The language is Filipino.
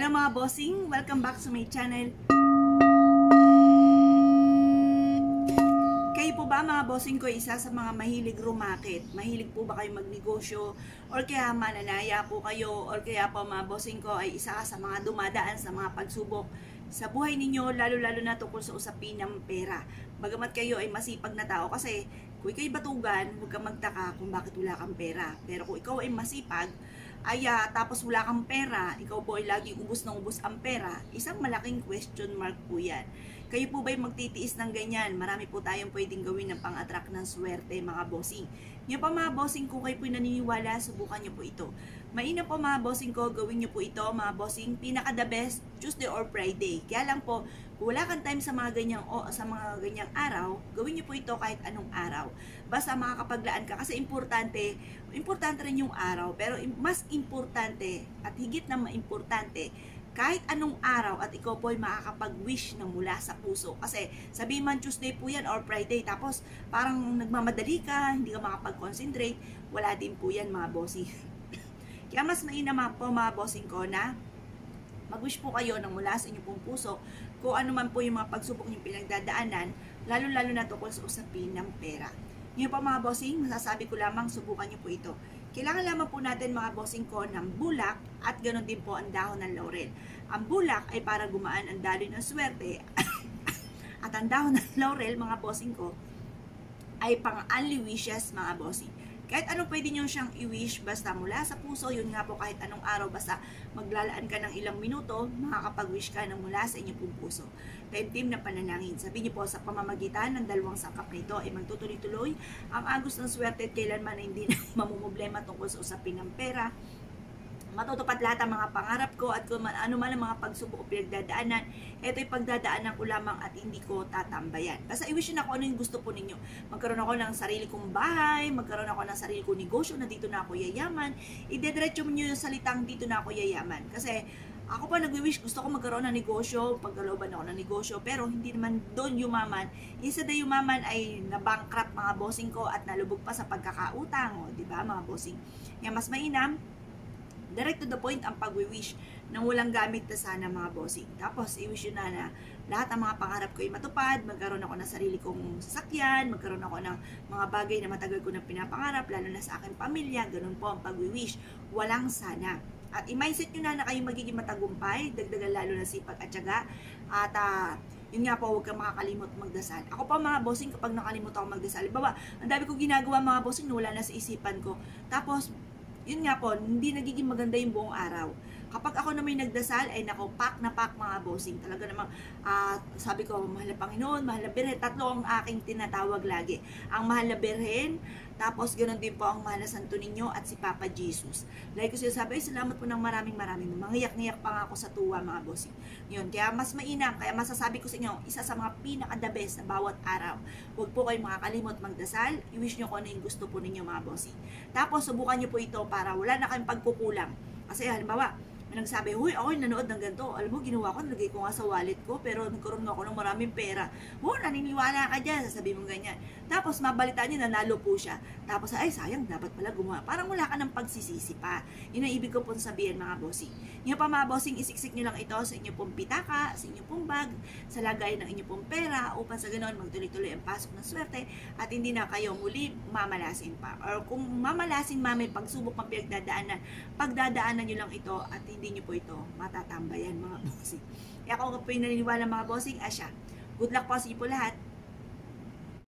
Hello mga bossing, welcome back sa my channel. Kayo po ba mga bossing ko isa sa mga mahilig rumakit? Mahilig po ba kayo magnegosyo? Or kaya mananaya po kayo? Or kaya po mga bossing ko ay isa sa mga dumadaan sa mga pagsubok sa buhay ninyo, lalo-lalo na tungkol sa usapin ng pera. Bagamat kayo ay masipag na tao kasi kung ikaw'y batugan, huwag kang magtaka kung bakit wala kang pera. Pero kung ikaw ay masipag, tapos wala kang pera, ikaw po ay laging ubos ng ubos ang pera, isang malaking question mark po yan. Kayo po ba'y magtitiis ng ganyan? Marami po tayong pwedeng gawin ng pang-attract ng swerte mga bossing. Ngayon pa mga bossing, kung kayo po naniniwala, subukan nyo po ito. Mainam po mga bossing ko, gawin nyo po ito mga bossing, pinaka the best, Tuesday or Friday. Kaya lang po, kung wala kang time sa mga ganyang araw, gawin nyo po ito kahit anong araw. Basta makakapaglaan ka kasi importante rin yung araw, pero mas importante at higit na maimportante, kahit anong araw at ikaw po ay makakapag-wish ng mula sa puso. Kasi sabihin man Tuesday po yan or Friday, tapos parang nagmamadali ka, hindi ka makapag-concentrate, wala din po yan mga bossing. Kaya mas mainam po mga bossing ko na mag-wish po kayo ng mula sa inyong pong puso kung ano man po yung mga pagsubok yung pinagdadaanan, lalo-lalo na tungkol sa usapin ng pera. Ngayon po mga bossing, masasabi ko lamang subukan nyo po ito. Kailangan lamang po natin mga bossing ko ng bulak at ganoon din po ang dahon ng laurel. Ang bulak ay para gumaan ang daloy ng swerte at ang dahon ng laurel mga bossing ko ay pang-only wishes mga bossing. Kahit anong pwede nyo siyang i-wish basta mula sa puso, yun nga po kahit anong araw basta maglalaan ka ng ilang minuto, makakapag-wish ka ng mula sa inyong pong puso. Taimtim na pananangin. Sabi niyo po sa pamamagitan ng dalawang sangkap na ito ay magtutuloy-tuloy ang agos ng swerte at kailanman na hindi na mamumblema tungkol sa usapin ng pera. Matutupad lahat ang mga pangarap ko at kung ano man ang mga pagsubok o pinagdadaanan, ito'y pagdadaanan ko lamang at hindi ko tatambayan. Basta i-wish na ako ano yung gusto po ninyo. Magkaroon ako ng sarili kong bahay, magkaroon ako ng sarili kong negosyo na dito na ako yayaman. Idediretso mo nyo yung salitang dito na ako yayaman. Kasi ako pa nag-wish, gusto ko magkaroon ng negosyo, pagkalooban ako ng negosyo, pero hindi naman doon yumaman. Instead na yumaman ay nabankrupt mga bossing ko at nalubog pa sa pagkakautang, o, diba mga bossing? Kaya mas mainam, direct to the point ang pag-wish nang walang gamit na sana mga bossing. Tapos, i-wish yun na lahat ng mga pangarap ko ay matupad, magkaroon ako ng sarili kong sasakyan, magkaroon ako ng mga bagay na matagal ko na pinapangarap, lalo na sa aking pamilya, ganun po ang pag-wish. Walang sana. At i-mindset nyo na kayo magiging matagumpay, dagdagan lalo na sipag at tiyaga. At yun nga po, huwag kang makakalimot magdasal. Ako pa mga bossing, kapag nakalimot ako magdasal, baba, ang dami ko ginagawa mga bossing, wala na sa isipan ko. Tapos, yun nga po, hindi nagiging maganda yung buong araw. Kapag ako na may nagdasal, ay nako, pak na pak mga bossing. Talaga namang, sabi ko, mahal na Panginoon, mahal na Birhen. Tatlo ang aking tinatawag lagi. Ang mahal na Birhen, tapos ganoon din po ang mahal na Santo Niño at si Papa Jesus. Like ko sinasabi, salamat po ng maraming. Mangiyak-ngiyak pa nga ako sa tuwa mga bossing. Yun, kaya mas mainam, kaya masasabi ko sa inyo, isa sa mga pinaka-the best na bawat araw. Huwag po kayong makakalimot magdasal. I-wish nyo ko ano yung gusto po ninyo mga bossing. Tapos, subukan nyo po ito para wala na kayong pagkukulang. Kasi halimbawa, may nagsabi, huy, ako'y nanood ng ganito. Alam mo, ginawa ko, nalagay ko nga sa wallet ko, pero nagkaroon nga ako ng maraming pera. Naniniwala ka dyan, sasabi mo ganyan. Tapos, mabalitaan niya, nanalo po siya. Tapos, ay, sayang, dapat pala gumawa. Parang wala ka ng pagsisisi pa. Yun ang ibig ko pong sabihin, mga bossing. Ngayon pa, mga bossing, isiksik nyo lang ito sa inyo pong pitaka, sa inyo pong bag, sa lagay ng inyo pong pera, upang sa ganoon, magtuloy-tuloy ang pasok ng swerte, at hindi na kayo muli mamalasin pa. Or kung mamalasin may pagsubok pang pinagdadaanan, pagdadaanan nyo lang ito, at hindi nyo po ito matatambayan mga bossing. Kaya ako po yung naniniwala mga bossing, asya. Good luck po sa inyo po lahat.